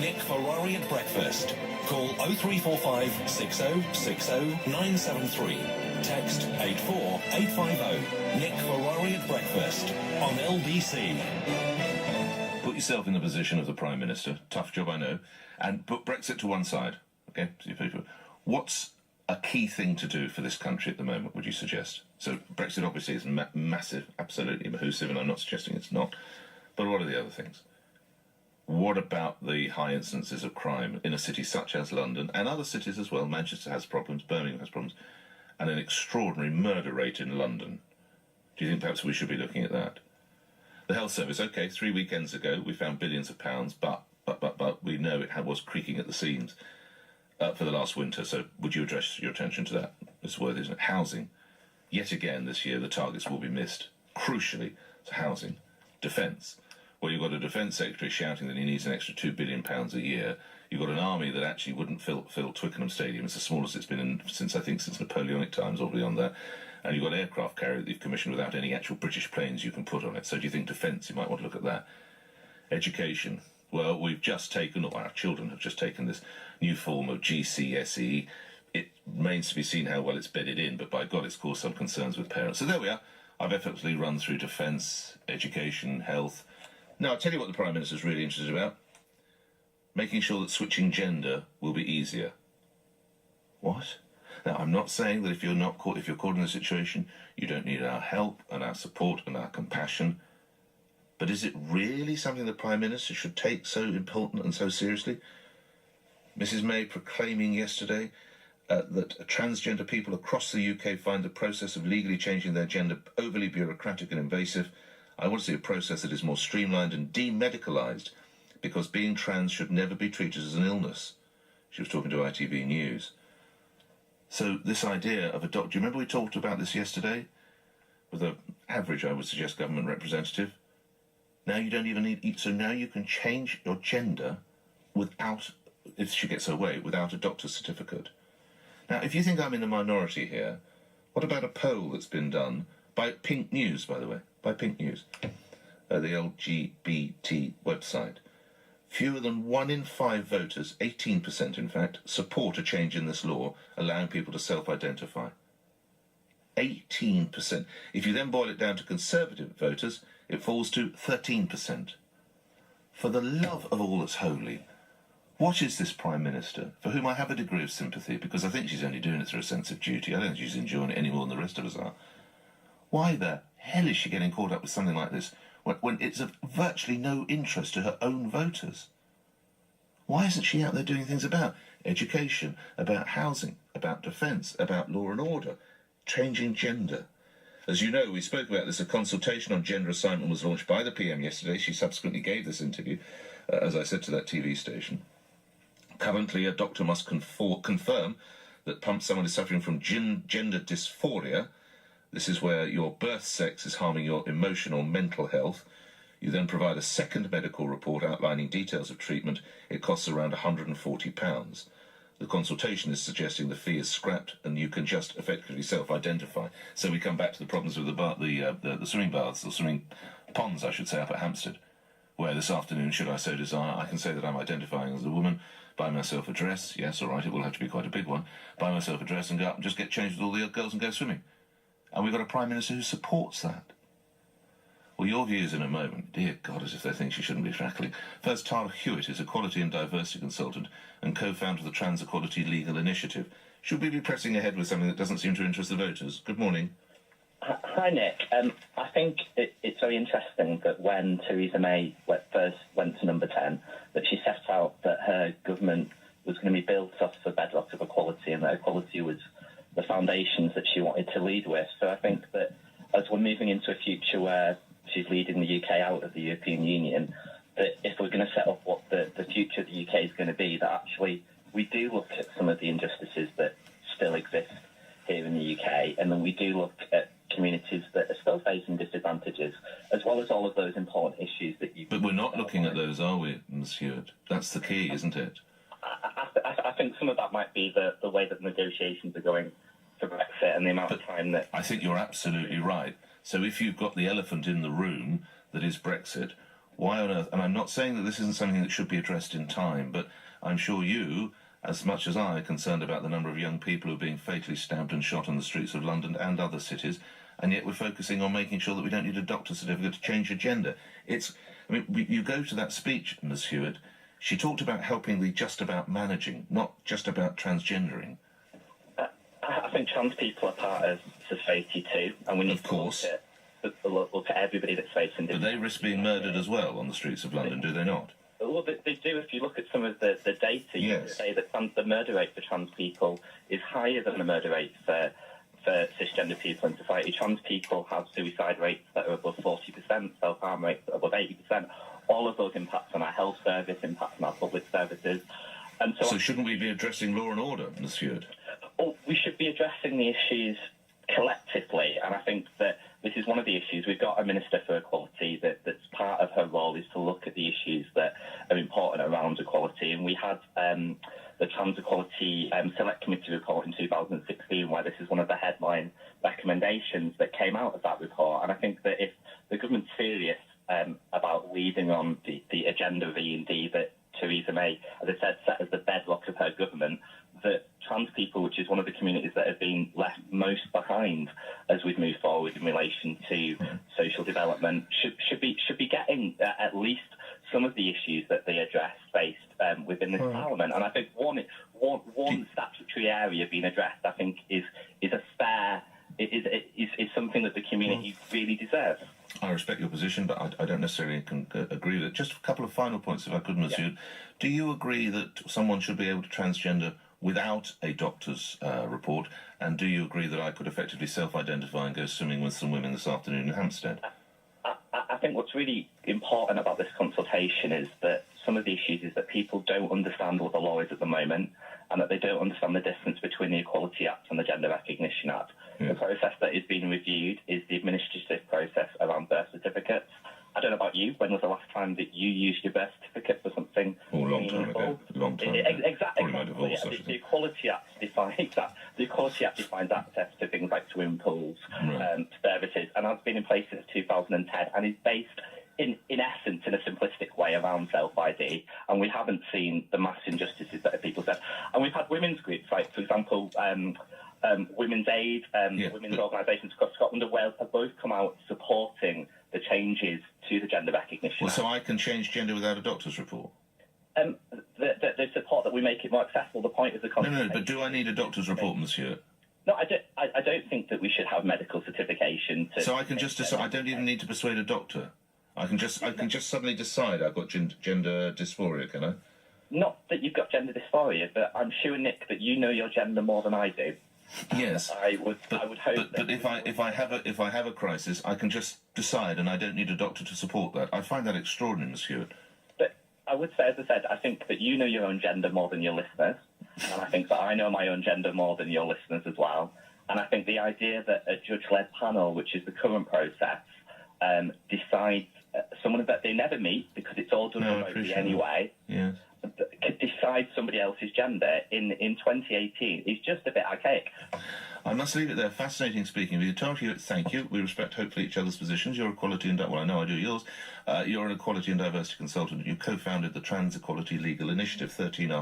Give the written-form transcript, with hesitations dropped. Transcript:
Nick Ferrari at breakfast. Call 0345 6060 973. Text 84850. Nick Ferrari at breakfast on LBC. Put yourself in the position of the Prime Minister. Tough job, I know. And put Brexit to one side. Okay? What's a key thing to do for this country at the moment, would you suggest? So Brexit obviously is massive, absolutely massive, and I'm not suggesting it's not. But what are the other things? What about the high instances of crime in a city such as London, and other cities as well? Manchester has problems, Birmingham has problems, and an extraordinary murder rate in London. Do you think perhaps we should be looking at that? The health service, okay, 3 weekends ago we found billions of pounds, but we know it was creaking at the seams for the last winter, so would you address your attention to that? It's worth, isn't it? Housing. Yet again this year the targets will be missed. Crucially, to housing. Defence. Well, you've got a defence secretary shouting that he needs an extra £2 billion a year. You've got an army that actually wouldn't fill Twickenham Stadium. It's the smallest it's been since Napoleonic times, or beyond that. And you've got aircraft carrier that you've commissioned without any actual British planes you can put on it. So do you think defence, you might want to look at that? Education. Well, we've just taken, or our children have just taken this new form of GCSE. It remains to be seen how well it's bedded in, but by God, it's caused some concerns with parents. So there we are. I've effortlessly run through defence, education, health. Now, I'll tell you what the Prime Minister's really interested about. Making sure that switching gender will be easier. What? Now, I'm not saying that if you're caught in a situation, you don't need our help and our support and our compassion. But is it really something the Prime Minister should take so important and so seriously? Mrs May proclaiming yesterday that transgender people across the UK find the process of legally changing their gender overly bureaucratic and invasive. I want to see a process that is more streamlined and demedicalised, because being trans should never be treated as an illness. She was talking to ITV News. So this idea of a doctor, do you remember we talked about this yesterday? With an average, I would suggest, government representative. Now you don't even need, so now you can change your gender without, if she gets her way, without a doctor's certificate. Now, if you think I'm in the minority here, what about a poll that's been done by Pink News, by the way, by Pink News, the LGBT website? Fewer than 1 in 5 voters, 18% in fact, support a change in this law allowing people to self-identify. 18%. If you then boil it down to Conservative voters, it falls to 13%. For the love of all that's holy, what is this Prime Minister, for whom I have a degree of sympathy, because I think she's only doing it through a sense of duty. I don't think she's enjoying it any more than the rest of us are. Why the hell is she getting caught up with something like this when it's of virtually no interest to her own voters? Why isn't she out there doing things about education, about housing, about defence, about law and order, changing gender? As you know, we spoke about this. A consultation on gender assignment was launched by the PM yesterday. She subsequently gave this interview, as I said, to that TV station. Currently, a doctor must confirm that someone is suffering from gender dysphoria. This is where your birth sex is harming your emotional, mental health. You then provide a second medical report outlining details of treatment. It costs around £140. The consultation is suggesting the fee is scrapped and you can just effectively self-identify. So we come back to the problems with the swimming baths, or swimming ponds, I should say, up at Hampstead, where this afternoon, should I so desire, I can say that I'm identifying as a woman, buy myself a dress, yes, all right, it will have to be quite a big one, buy myself a dress and go up and just get changed with all the other girls and go swimming. And we've got a Prime Minister who supports that. Well, your views in a moment. Dear God, as if they think she shouldn't be crackling. First, Tara Hewitt is Equality and Diversity Consultant and co-founder of the Trans Equality Legal Initiative. Should we be pressing ahead with something that doesn't seem to interest the voters? Good morning. Hi, Nick. I think it's very interesting that when Theresa May first went to number 10, that she set out that her government was going to be built off the bedrock of equality, and that equality was the foundations that she wanted to lead with. So I think that as we're moving into a future where she's leading the UK out of the European Union, that if we're going to set up what the future of the UK is going to be, that actually we do look at some of the injustices that still exist here in the UK, and then we do look at communities that are still facing disadvantages, as well as all of those important issues that you... But we're not looking at those, are we, Ms. Hewitt? That's the key, isn't it? I think some of that might be the way that negotiations are going for Brexit and the amount of time that... I think you're absolutely right. So if you've got the elephant in the room that is Brexit, Why on earth? And I'm not saying that this isn't something that should be addressed in time, but I'm sure you, as much as I, are concerned about the number of young people who are being fatally stabbed and shot on the streets of London and other cities, and yet we're focusing on making sure that we don't need a doctor's certificate to change your gender. You go to that speech, Ms. Hewitt, she talked about helping the just about managing, not just about transgendering. I think trans people are part of society too, and we need to look at everybody that's facing. But they risk being murdered as well on the streets of London, do they not? Well, they do. If you look at some of the data, you can say that the murder rate for trans people is higher than the murder rate for cisgender people in society. Trans people have suicide rates that are above 40%, self-harm rates that are above 80%. All of those impacts on our health service, impacts on our public services. And so shouldn't we be addressing law and order, Ms. Hewitt? Well, we should be addressing the issues collectively, and I think that this is one of the issues. We've got a Minister for Equality that's part of her role is to look at the issues that are important around equality, and we had the Trans Equality Select Committee report in 2016, where this is one of the headline recommendations that came out of that report. And I think that if the government's serious about leading on the agenda V&D that Theresa May, as I said, set as the bedrock of her government, that trans people, which is one of the communities that have been left most behind as we've moved forward in relation to social development, should be getting at least some of the issues that they address faced within this Parliament. And I think one statutory area being addressed, I think, is a fair, is something that the community really deserves. I respect your position, but I don't necessarily agree with it. Just a couple of final points, if I could, Monsieur. Do you agree that someone should be able to transgender without a doctor's report? And do you agree that I could effectively self-identify and go swimming with some women this afternoon in Hampstead? I think what's really important about this consultation is that some of the issues is that people don't understand what the law is at the moment, and that they don't understand the difference between the Equality Act and the Gender Recognition Act. The process that is being reviewed is the administrative process around birth certificates. I don't know about you, when was the last time that you used your birth certificate for something meaningful? Long time ago. Exactly. The Equality Act defines that. The Equality Act defines access to things like swimming pools, services, and that's been in place since 2010 and is based in essence, in a simplistic way, around self-ID, and we haven't seen the mass injustices that people said. And we've had women's groups, like, for example, Women's Aid, women's organisations across Scotland and Wales have both come out supporting the changes to the Gender Recognition Act. So I can change gender without a doctor's report? The support that we make it more accessible, the point of the consultation. No, but do I need a doctor's report, Monsieur? No, I don't think that we should have medical certification to... So I can just decide, I don't even need to persuade a doctor? I can just suddenly decide I've got gender dysphoria, can I? Not that you've got gender dysphoria, but I'm sure, Nick, that you know your gender more than I do. Yes, I would hope. But if I have a crisis, I can just decide, and I don't need a doctor to support that. I find that extraordinary, Monsieur. But I would say, as I said, I think that you know your own gender more than your listeners, and I think that I know my own gender more than your listeners as well. And I think the idea that a judge-led panel, which is the current process, decides someone that they never meet because it's all done remotely anyway. Yes. Could decide somebody else's gender in 2018 is just a bit archaic. I must leave it there. Fascinating speaking with you. Tom Hewitt, thank you. We respect, hopefully, each other's positions. You're equality and... Well, I know I do yours. You're an equality and diversity consultant. You co-founded the Trans Equality Legal Initiative 13 after...